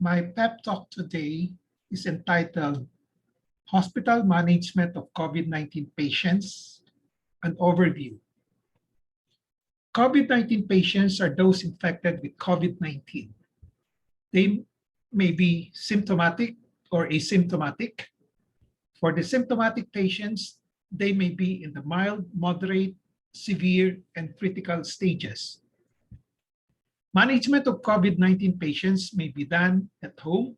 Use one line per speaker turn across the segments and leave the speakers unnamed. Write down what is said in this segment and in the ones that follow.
My pep talk today is entitled Hospital Management of COVID-19 Patients, an Overview. COVID-19 patients are those infected with COVID-19. They may be symptomatic or asymptomatic. For the symptomatic patients, they may be in the mild, moderate, severe, and critical stages. Management of COVID-19 patients may be done at home,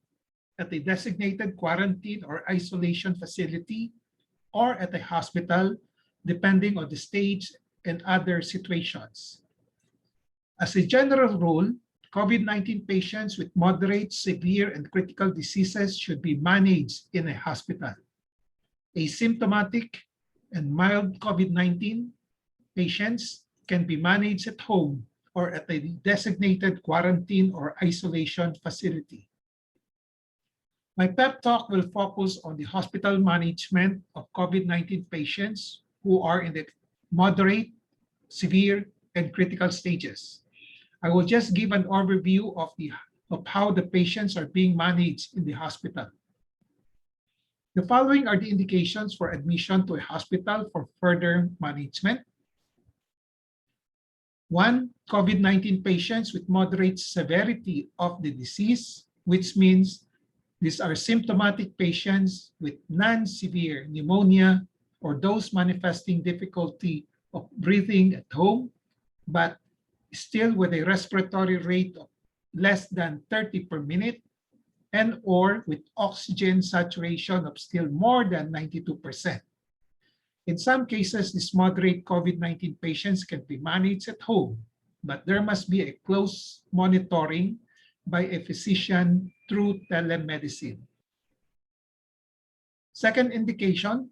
at a designated quarantine or isolation facility, or at a hospital, depending on the stage and other situations. As a general rule, COVID-19 patients with moderate, severe, and critical diseases should be managed in a hospital. Asymptomatic and mild COVID-19 patients can be managed at home or at a designated quarantine or isolation facility. My pep talk will focus on the hospital management of COVID-19 patients who are in the moderate, severe, and critical stages. I will just give an overview of how the patients are being managed in the hospital. The following are the indications for admission to a hospital for further management. 1. COVID-19 patients with moderate severity of the disease, which means these are symptomatic patients with non-severe pneumonia or those manifesting difficulty of breathing at home, but still with a respiratory rate of less than 30 per minute and or with oxygen saturation of still more than 92%. In some cases, these moderate COVID-19 patients can be managed at home, but there must be a close monitoring by a physician through telemedicine. Second indication,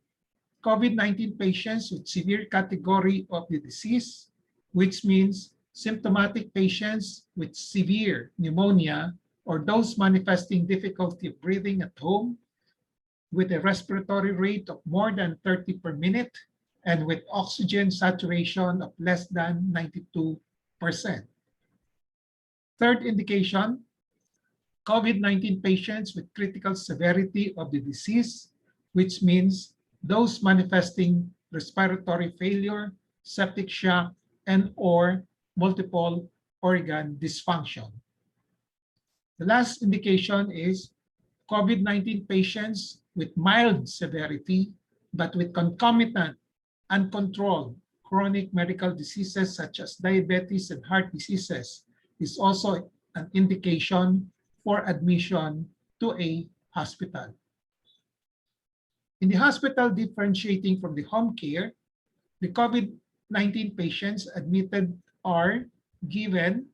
COVID-19 patients with severe category of the disease, which means symptomatic patients with severe pneumonia or those manifesting difficulty of breathing at home with a respiratory rate of more than 30 per minute and with oxygen saturation of less than 92%. Third indication, COVID-19 patients with critical severity of the disease, which means those manifesting respiratory failure, septic shock, and or multiple organ dysfunction. The last indication is COVID-19 patients with mild severity, but with concomitant, uncontrolled chronic medical diseases such as diabetes and heart diseases is also an indication for admission to a hospital. In the hospital, differentiating from the home care, the COVID-19 patients admitted are given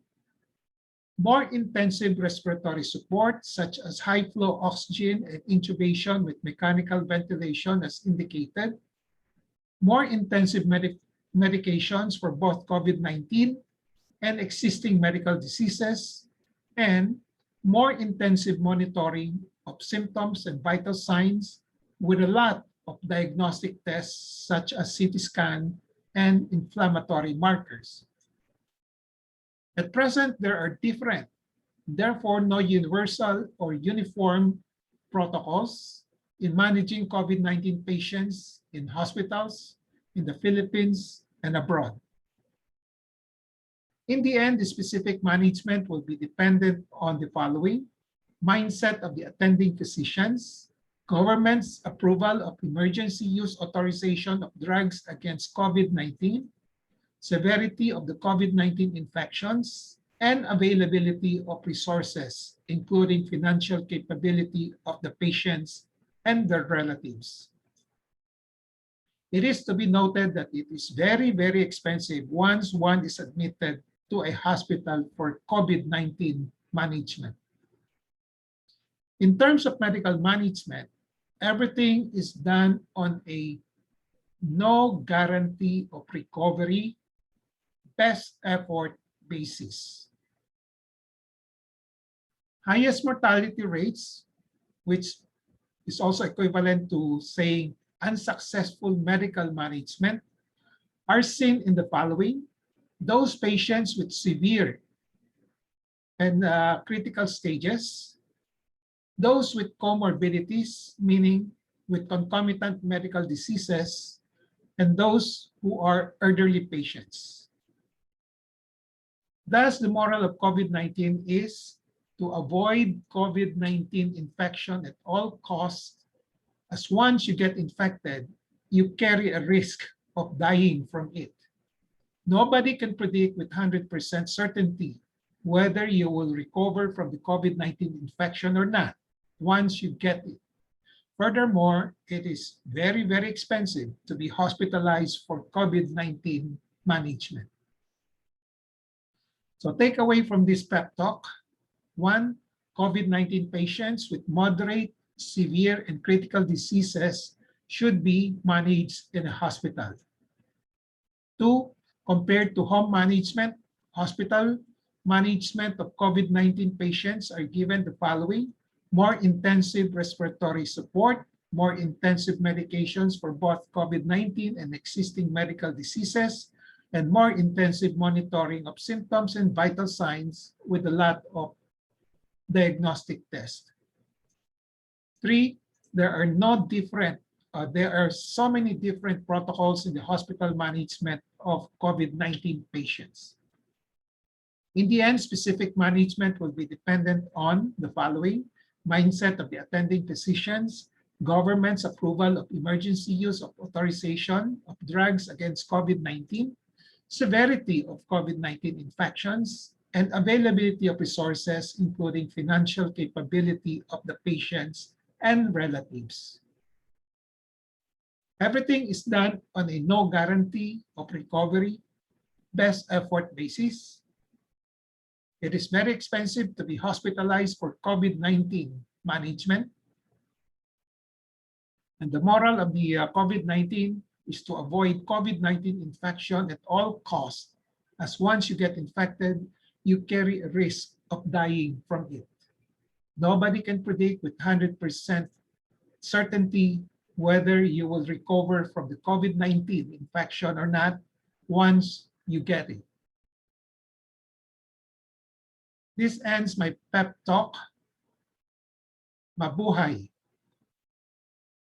more intensive respiratory support, such as high-flow oxygen and intubation with mechanical ventilation as indicated, more intensive medications for both COVID-19 and existing medical diseases, and more intensive monitoring of symptoms and vital signs with a lot of diagnostic tests such as CT scan and inflammatory markers. At present, there are different, therefore no universal or uniform protocols in managing COVID-19 patients in hospitals, in the Philippines, and abroad. In the end, the specific management will be dependent on the following: mindset of the attending physicians, government's approval of emergency use authorization of drugs against COVID-19, severity of the COVID-19 infections, and availability of resources, including financial capability of the patients and their relatives. It is to be noted that it is very, very expensive once one is admitted to a hospital for COVID-19 management. In terms of medical management, everything is done on a no guarantee of recovery, best effort basis. Highest mortality rates, which is also equivalent to saying unsuccessful medical management, are seen in the following: those patients with severe and critical stages, those with comorbidities, meaning with concomitant medical diseases, and those who are elderly patients. Thus, the moral of COVID-19 is to avoid COVID-19 infection at all costs, as once you get infected, you carry a risk of dying from it. Nobody can predict with 100% certainty whether you will recover from the COVID-19 infection or not once you get it. Furthermore, it is very, very expensive to be hospitalized for COVID-19 management. So take away from this pep talk: 1, COVID-19 patients with moderate, severe, and critical diseases should be managed in a hospital. 2, compared to home management, hospital management of COVID-19 patients are given the following: more intensive respiratory support, more intensive medications for both COVID-19 and existing medical diseases, and more intensive monitoring of symptoms and vital signs with a lot of diagnostic tests. 3, there are so many different protocols in the hospital management of COVID-19 patients. In the end, specific management will be dependent on the following: mindset of the attending physicians, government's approval of emergency use of authorization of drugs against COVID-19, severity of COVID-19 infections, and availability of resources, including financial capability of the patients and relatives. Everything is done on a no guarantee of recovery, best effort basis. It is very expensive to be hospitalized for COVID-19 management. And the moral of the COVID-19 is to avoid COVID-19 infection at all costs, as once you get infected, you carry a risk of dying from it. Nobody can predict with 100% certainty whether you will recover from the COVID-19 infection or not once you get it. This ends my pep talk. Mabuhay!